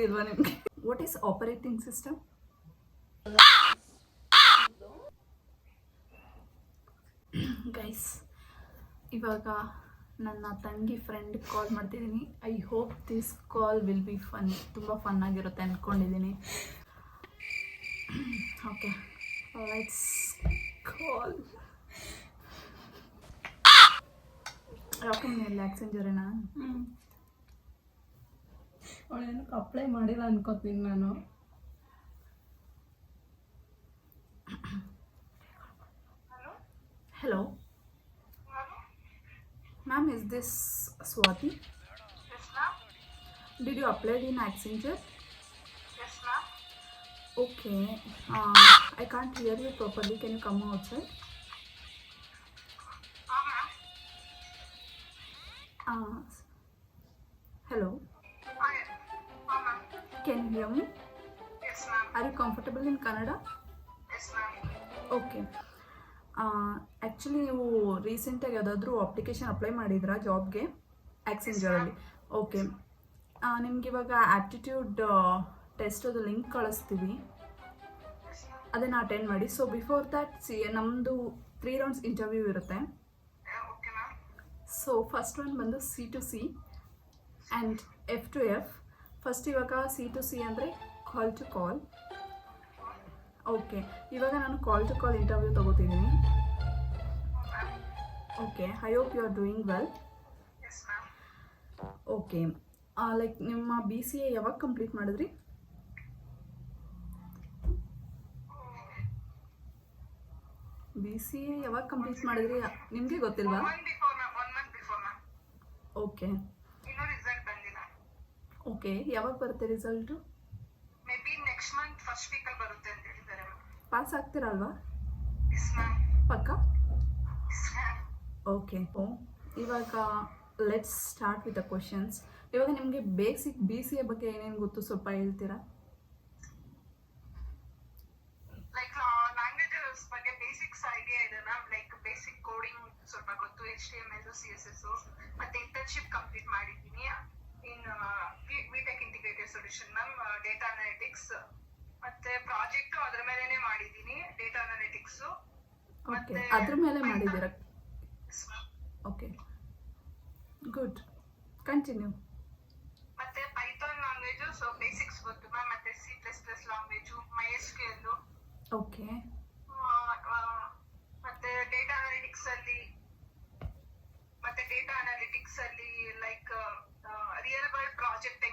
ಇಲ್ವಾ ನಿಮಗೆ? What is operating system? Guys, ಇವಾಗ ನನ್ನ ತಂಗಿ ಫ್ರೆಂಡ್ ಕಾಲ್ ಮಾಡ್ತಿದ್ದೀನಿ. I hope this call will be fun. ತುಂಬ ಫನ್ ಆಗಿರುತ್ತೆ ಅಂದ್ಕೊಂಡಿದ್ದೀನಿ. Okay, let's call. ಯಾಕಂದ್ರೆ ಆಕ್ಸೆಂಜರೇನಾ? ಅವಳೇನಕ್ಕೆ ಅಪ್ಲೈ ಮಾಡಿಲ್ಲ ಅನ್ಕೋತೀನಿ ನಾನು. Hello. Ma'am, is this Swati? Yes, ma'am. Did you apply in Accenture? Yes, ma'am. Okay. I can't hear you properly. Can you come outside? Ma'am. Hello. Ma'am. Can you hear me? Yes, ma'am. Are you comfortable in Kannada? Yes, ma'am. Okay. Actually ನೀವು ರೀಸೆಂಟಾಗಿ ಯಾವುದಾದ್ರೂ application apply ಮಾಡಿದ್ರಾ ಜಾಬ್ಗೆ ಆಕ್ಸೆಂಜರಲ್ಲಿ? Okay. ನಿಮ್ಗೆ ಇವಾಗ aptitude ಟೆಸ್ಟದು link ಕಳಿಸ್ತೀವಿ, ಅದನ್ನು attend ಮಾಡಿ. So before that ನಮ್ಮದು 3 ರೌಂಡ್ಸ್ ಇಂಟರ್ವ್ಯೂ ಇರುತ್ತೆ. Okay, ma'am. So first one ಬಂದು C2C ಆ್ಯಂಡ್ F2F. ಫಸ್ಟ್ ಇವಾಗ C2C ಅಂದರೆ ಕಾಲ್ ಟು ಕಾಲ್. ಓಕೆ, ಇವಾಗ ನಾನು ಕಾಲ್ ಟು ಕಾಲ್ ಇಂಟರ್ವ್ಯೂ ತೊಗೋತಿದ್ದೀನಿ. Okay, I hope you are doing well. Yes, ma'am. Okay, like ನಿಮ್ಮ BCA ಯಾವಾಗ complete ಮಾಡಿದ್ರಿ? BCA ಯಾವಾಗ ಕಂಪ್ಲೀಟ್ ಮಾಡಿದ್ರಿ ನಿಮಗೆ ಗೊತ್ತಿಲ್ವಾ? 1 month before, ma'am. 1 month before, ma'am. Okay. ಇನ್ನೂ ರಿಸಲ್ಟ್ ಬಂದಿಲ್ಲ. ಓಕೆ, ಯಾವಾಗ ಬರುತ್ತೆ result? May be next month first ವೀಕಲ್ಲಿ ಬರುತ್ತೆ ಅಂತ ಹೇಳಿದ್ದಾರೆ, ಮ್ಯಾಮ್. ಪಾಸ್ ಆಗ್ತೀರಲ್ವಾ? Yes, ma'am. ಪಕ್ಕ? Yes, ma'am. ಓಕೆ. ಇವಾಗ let's start with the questions. ಇವಾಗ ನಿಮಗೆ ಬೇಸಿಕ್ BCA ಬಗ್ಗೆ ಏನೇನು ಗೊತ್ತು ಸ್ವಲ್ಪ ಹೇಳ್ತೀರಾ? ಲೈಕ್ ಲ್ಯಾಂಗ್ವೇಜಸ್ ಬಗ್ಗೆ ಬೇಸಿಕ್ಸ್ ಐಡಿಯಾ ಇದೆ, ಮ್ಯಾಮ್. ಲೈಕ್ ಬೇಸಿಕ್ ಕೋಡಿಂಗ್ ಸ್ವಲ್ಪ ಗೊತ್ತು, HTML, CSS. ಮತ್ತೆ ಇಂಟರ್ನ್ಶಿಪ್ ಕಂಪ್ಲೀಟ್ ಮಾಡಿದ್ದೀನಿ in Vitech integrated solution, ma'am. Data analytics ಮತ್ತೆ ಪ್ರಾಜೆಕ್ಟ್ ಅದ್ರ ಮೇಲೆನೆ ಮಾಡಿದ್ದೀನಿ, ಡೇಟಾ ಅನಾಲಿಟಿಕ್ಸ್. ಓಕೆ, ಅದ್ರ ಮೇಲೆ ಮಾಡಿದ್ದೀರಾ? Okay, good. ಕಂಟಿನ್ಯೂ. ಮತ್ತೆ ಪೈಥಾನ್ ಲ್ಯಾಂಗ್ವೇಜ್ ಸೊ ಬೇಸಿಕ್ಸ್ ಗೊತ್ತು, ಮ್ಯಾಮ್. ಮತ್ತೆ C++ ಲ್ಯಾಂಗ್ವೇಜ್, MySQL. ಓಕೆ. ಮತ್ತೆ ಡೇಟಾ ಅನಾಲಿಟಿಕ್ಸ್ ಅಲ್ಲಿ ಲೈಕ್ ರಿಯಲ್ ವರ್ಲ್ಡ್ ಪ್ರಾಜೆಕ್ಟ್